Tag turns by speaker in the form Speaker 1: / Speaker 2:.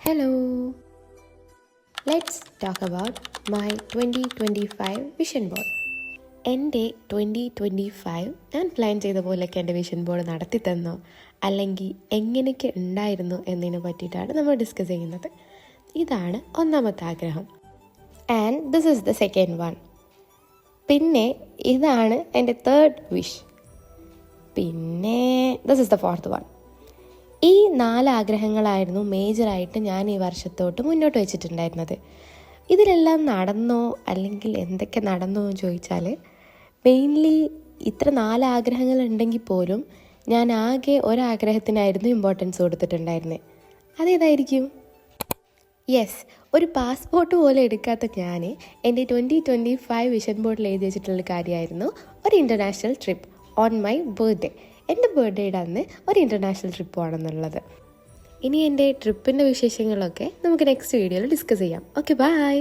Speaker 1: Hello, let's talk about my 2025 vision board. എൻ്റെ 2025 ഞാൻ plan ചെയ്ത പോലെയൊക്കെ എൻ്റെ വിഷൻ ബോർഡ് നടത്തി തന്നോ അല്ലെങ്കിൽ എങ്ങനെയൊക്കെ ഉണ്ടായിരുന്നു എന്നതിനെ പറ്റിയിട്ടാണ് നമ്മൾ ഡിസ്കസ് ചെയ്യുന്നത്. ഇതാണ് ഒന്നാമത്തെ ആഗ്രഹം and this is the second one. പിന്നെ ഇതാണ് എൻ്റെ തേർഡ് വിഷ്. പിന്നെ this is the fourth one. ഈ 4 ആഗ്രഹങ്ങളായിരുന്നു മേജറായിട്ട് ഞാൻ ഈ വർഷത്തോട്ട് മുന്നോട്ട് വെച്ചിട്ടുണ്ടായിരുന്നത്. ഇതിലെല്ലാം നടന്നോ അല്ലെങ്കിൽ എന്തൊക്കെ നടന്നോ എന്ന് ചോദിച്ചാൽ മെയിൻലി ഇത്ര 4 ആഗ്രഹങ്ങൾ ഉണ്ടെങ്കിൽ പോലും ഞാൻ ആകെ ഒരാഗ്രഹത്തിനായിരുന്നു ഇമ്പോർട്ടൻസ് കൊടുത്തിട്ടുണ്ടായിരുന്നത്. അതേതായിരിക്കും? യെസ്, ഒരു പാസ്പോർട്ട് പോലെ എടുക്കാത്ത ഞാൻ എൻ്റെ 2025 വിഷൻ ബോർഡിൽ എഴുതി വെച്ചിട്ടുള്ള കാര്യമായിരുന്നു ഒരു international trip on my birthday. എൻ്റെ ബർത്ത്ഡേയുടെ അന്ന് ഒരു ഇൻ്റർനാഷണൽ ട്രിപ്പ് പോകണമെന്നുള്ളത്. ഇനി എൻ്റെ ട്രിപ്പിൻ്റെ വിശേഷങ്ങളൊക്കെ നമുക്ക് നെക്സ്റ്റ് വീഡിയോയിൽ ഡിസ്കസ് ചെയ്യാം. Okay, by.